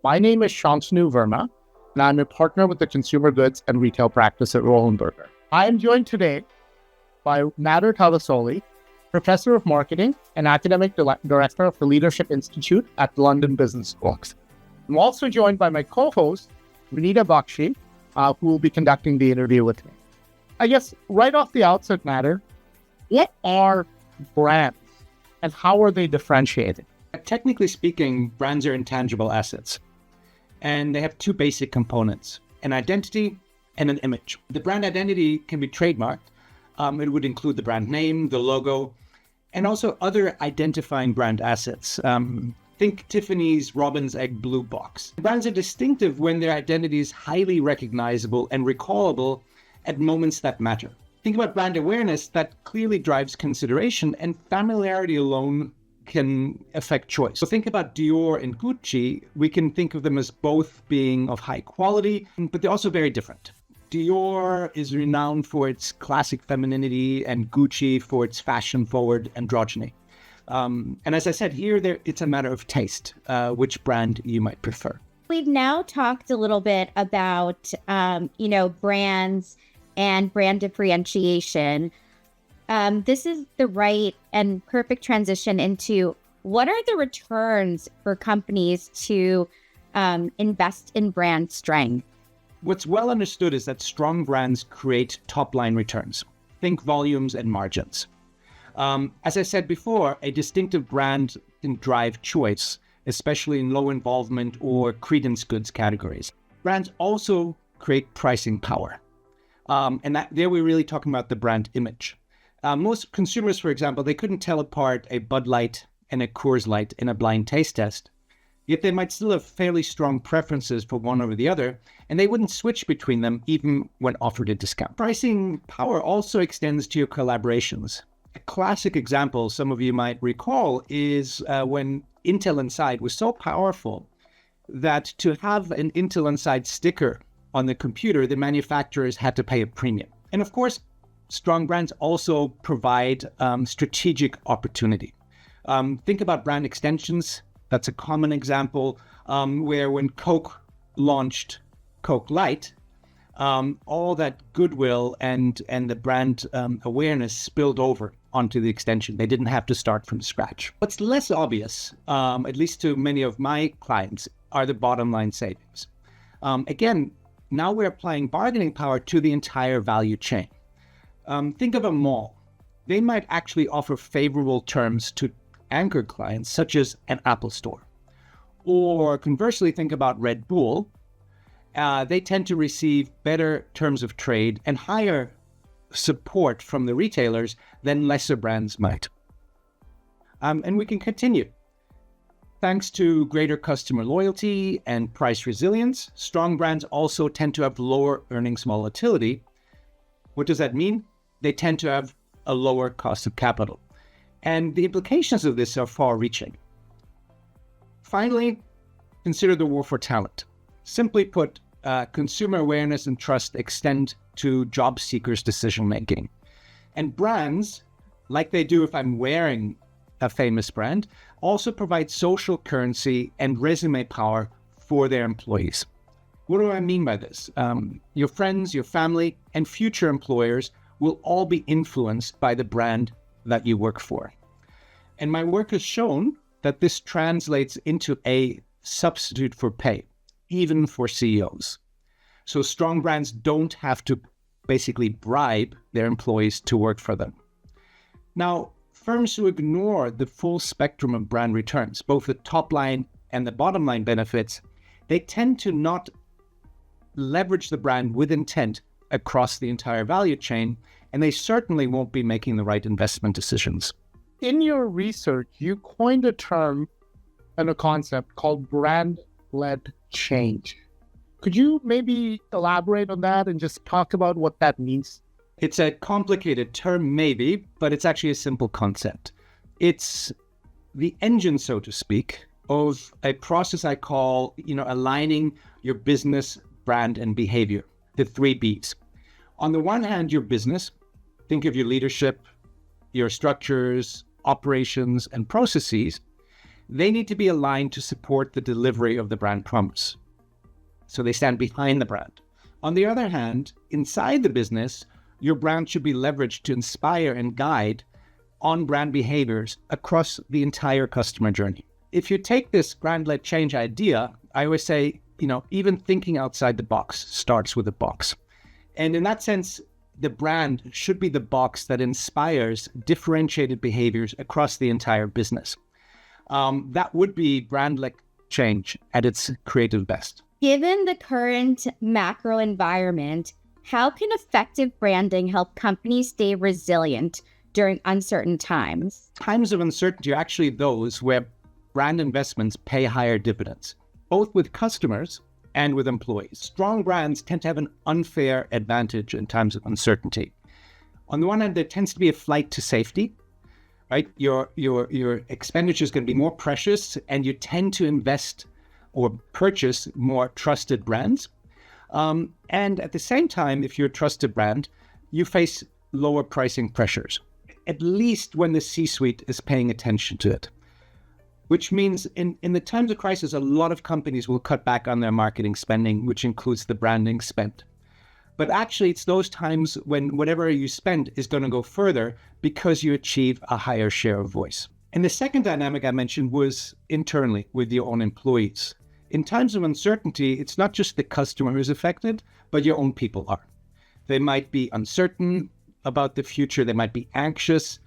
My name is Shantanu Verma, and I'm a partner with the consumer goods and retail practice at Roland Berger. I am joined today by Nader Tavassoli, Professor of Marketing and Academic Director of the Leadership Institute at London Business School. I'm also joined by my co-host, Renita Bakshi, who will be conducting the interview with me. I guess right off the outset, Nader, what are brands and how are they differentiated? Technically speaking, brands are intangible assets, and they have two basic components, an identity and an image. The brand identity can be trademarked. It would include the brand name, the logo, and also other identifying brand assets. Think Tiffany's Robin's Egg Blue Box. Brands are distinctive when their identity is highly recognizable and recallable at moments that matter. Think about brand awareness that clearly drives consideration, and familiarity alone can affect choice. So think about Dior and Gucci. We can think of them as both being of high quality, but they're also very different. Dior is renowned for its classic femininity and Gucci for its fashion-forward androgyny. And as I said here, it's a matter of taste, which brand you might prefer. We've now talked a little bit about, brands and brand differentiation. This is the right and perfect transition into what are the returns for companies to invest in brand strength? What's well understood is that strong brands create top-line returns. Think volumes and margins. As I said before, a distinctive brand can drive choice, especially in low involvement or credence goods categories. Brands also create pricing power. There we're really talking about the brand image. Most consumers, for example, they couldn't tell apart a Bud Light and a Coors Light in a blind taste test. Yet they might still have fairly strong preferences for one over the other, and they wouldn't switch between them even when offered a discount. Pricing power also extends to your collaborations. A classic example some of you might recall is when Intel Inside was so powerful that to have an Intel Inside sticker on the computer, the manufacturers had to pay a premium. And of course, strong brands also provide strategic opportunity. Think about brand extensions. That's a common example where when Coke launched Coke Light, all that goodwill and the brand awareness spilled over onto the extension. They didn't have to start from scratch. What's less obvious, at least to many of my clients, are the bottom line savings. Again, now we're applying bargaining power to the entire value chain. Think of a mall. They might actually offer favorable terms to anchor clients, such as an Apple store. Or conversely, think about Red Bull. They tend to receive better terms of trade and higher support from the retailers than lesser brands might. And we can continue. Thanks to greater customer loyalty and price resilience, strong brands also tend to have lower earnings volatility. What does that mean? They tend to have a lower cost of capital. And the implications of this are far-reaching. Finally, consider the war for talent. Simply put, consumer awareness and trust extend to job seekers' decision-making. And brands, like they do if I'm wearing a famous brand, also provide social currency and resume power for their employees. What do I mean by this? Your friends, your family, and future employers will all be influenced by the brand that you work for. And my work has shown that this translates into a substitute for pay, even for CEOs. So strong brands don't have to basically bribe their employees to work for them. Now, firms who ignore the full spectrum of brand returns, both the top line and the bottom line benefits, they tend to not leverage the brand with intent across the entire value chain, and they certainly won't be making the right investment decisions. In your research, you coined a term and a concept called brand-led change. Could you maybe elaborate on that and just talk about what that means? It's a complicated term, maybe, but it's actually a simple concept. It's the engine, so to speak, of a process I call, aligning your business, brand, and behavior, the 3 Bs. On the one hand, your business, think of your leadership, your structures, operations, and processes. they need to be aligned to support the delivery of the brand promise. So they stand behind the brand. On the other hand, inside the business, your brand should be leveraged to inspire and guide on brand behaviors across the entire customer journey. If you take this brand-led change idea, I always say, even thinking outside the box starts with a box. And in that sense, the brand should be the box that inspires differentiated behaviors across the entire business. That would be brand-led change at its creative best. Given the current macro environment, how can effective branding help companies stay resilient during uncertain times? Times of uncertainty are actually those where brand investments pay higher dividends, both with customers and with employees. Strong brands tend to have an unfair advantage in times of uncertainty. On the one hand, there tends to be a flight to safety, right? Your expenditure is going to be more precious, and you tend to invest or purchase more trusted brands. And at the same time, if you're a trusted brand, you face lower pricing pressures, at least when the C-suite is paying attention to it. Which means in the times of crisis, a lot of companies will cut back on their marketing spending, which includes the branding spend. But actually, it's those times when whatever you spend is going to go further because you achieve a higher share of voice. And the second dynamic I mentioned was internally with your own employees. In times of uncertainty, it's not just the customer who's affected, but your own people are. They might be uncertain about the future. They might be anxious.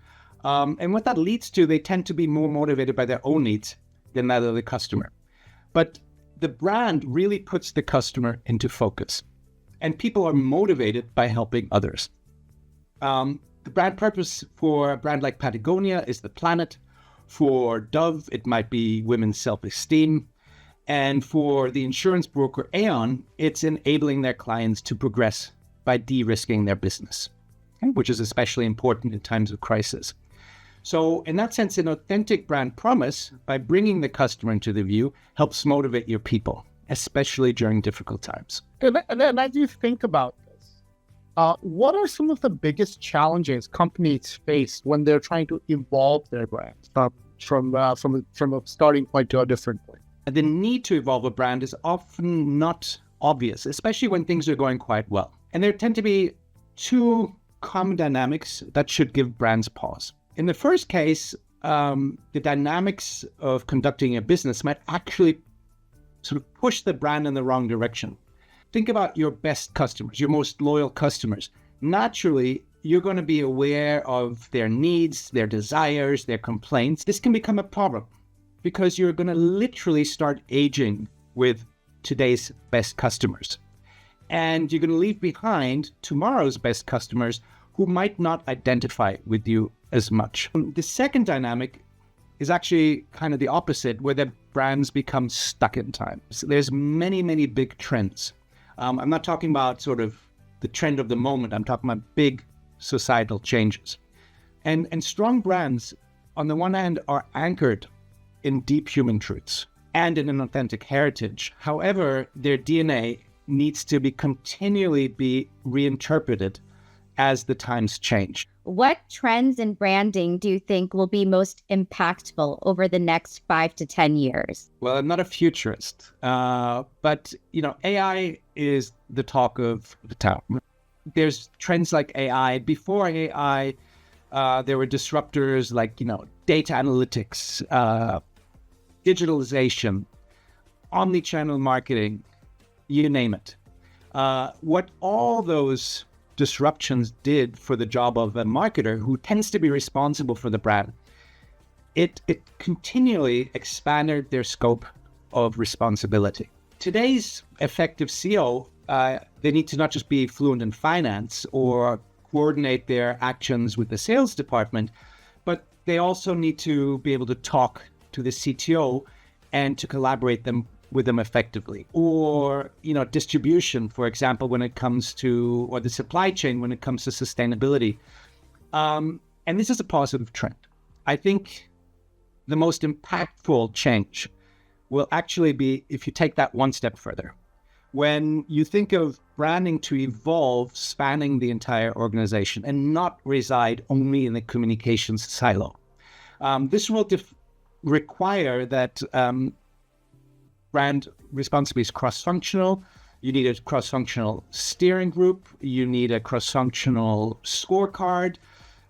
And what that leads to, they tend to be more motivated by their own needs than that of the customer. But the brand really puts the customer into focus. And people are motivated by helping others. The brand purpose for a brand like Patagonia is the planet. For Dove, it might be women's self-esteem. And for the insurance broker Aon, it's enabling their clients to progress by de-risking their business, which is especially important in times of crisis. So in that sense, an authentic brand promise, by bringing the customer into the view, helps motivate your people, especially during difficult times. And as you think about this, what are some of the biggest challenges companies face when they're trying to evolve their brands from a starting point to a different point? The need to evolve a brand is often not obvious, especially when things are going quite well. And there tend to be two common dynamics that should give brands pause. In the first case, the dynamics of conducting a business might actually sort of push the brand in the wrong direction. Think about your best customers, your most loyal customers. Naturally, you're going to be aware of their needs, their desires, their complaints. This can become a problem because you're going to literally start aging with today's best customers. And you're going to leave behind tomorrow's best customers who might not identify with you as much. The second dynamic is actually kind of the opposite, where the brands become stuck in time. So there's many, many big trends. I'm not talking about sort of the trend of the moment. I'm talking about big societal changes. And strong brands, on the one hand, are anchored in deep human truths and in an authentic heritage. However, their DNA needs to be continually be reinterpreted as the times change. What trends in branding do you think will be most impactful over the next 5 to 10 years? Well, I'm not a futurist, but AI is the talk of the town. There's trends like AI. Before AI, there were disruptors like data analytics, digitalization, omni-channel marketing, you name it. What all those disruptions did for the job of a marketer who tends to be responsible for the brand, it continually expanded their scope of responsibility. Today's effective CEO, they need to not just be fluent in finance or coordinate their actions with the sales department, but they also need to be able to talk to the CTO and to collaborate with them effectively. Or, distribution, for example, when it comes to, or the supply chain when it comes to sustainability. And this is a positive trend. I think the most impactful change will actually be if you take that one step further. When you think of branding to evolve, spanning the entire organization and not reside only in the communications silo. This will require that brand responsibility is cross-functional. You need a cross-functional steering group. You need a cross-functional scorecard.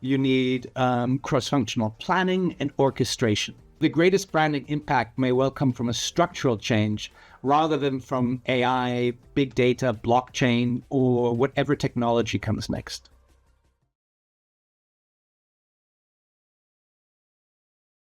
You need cross-functional planning and orchestration. The greatest branding impact may well come from a structural change rather than from AI, big data, blockchain, or whatever technology comes next.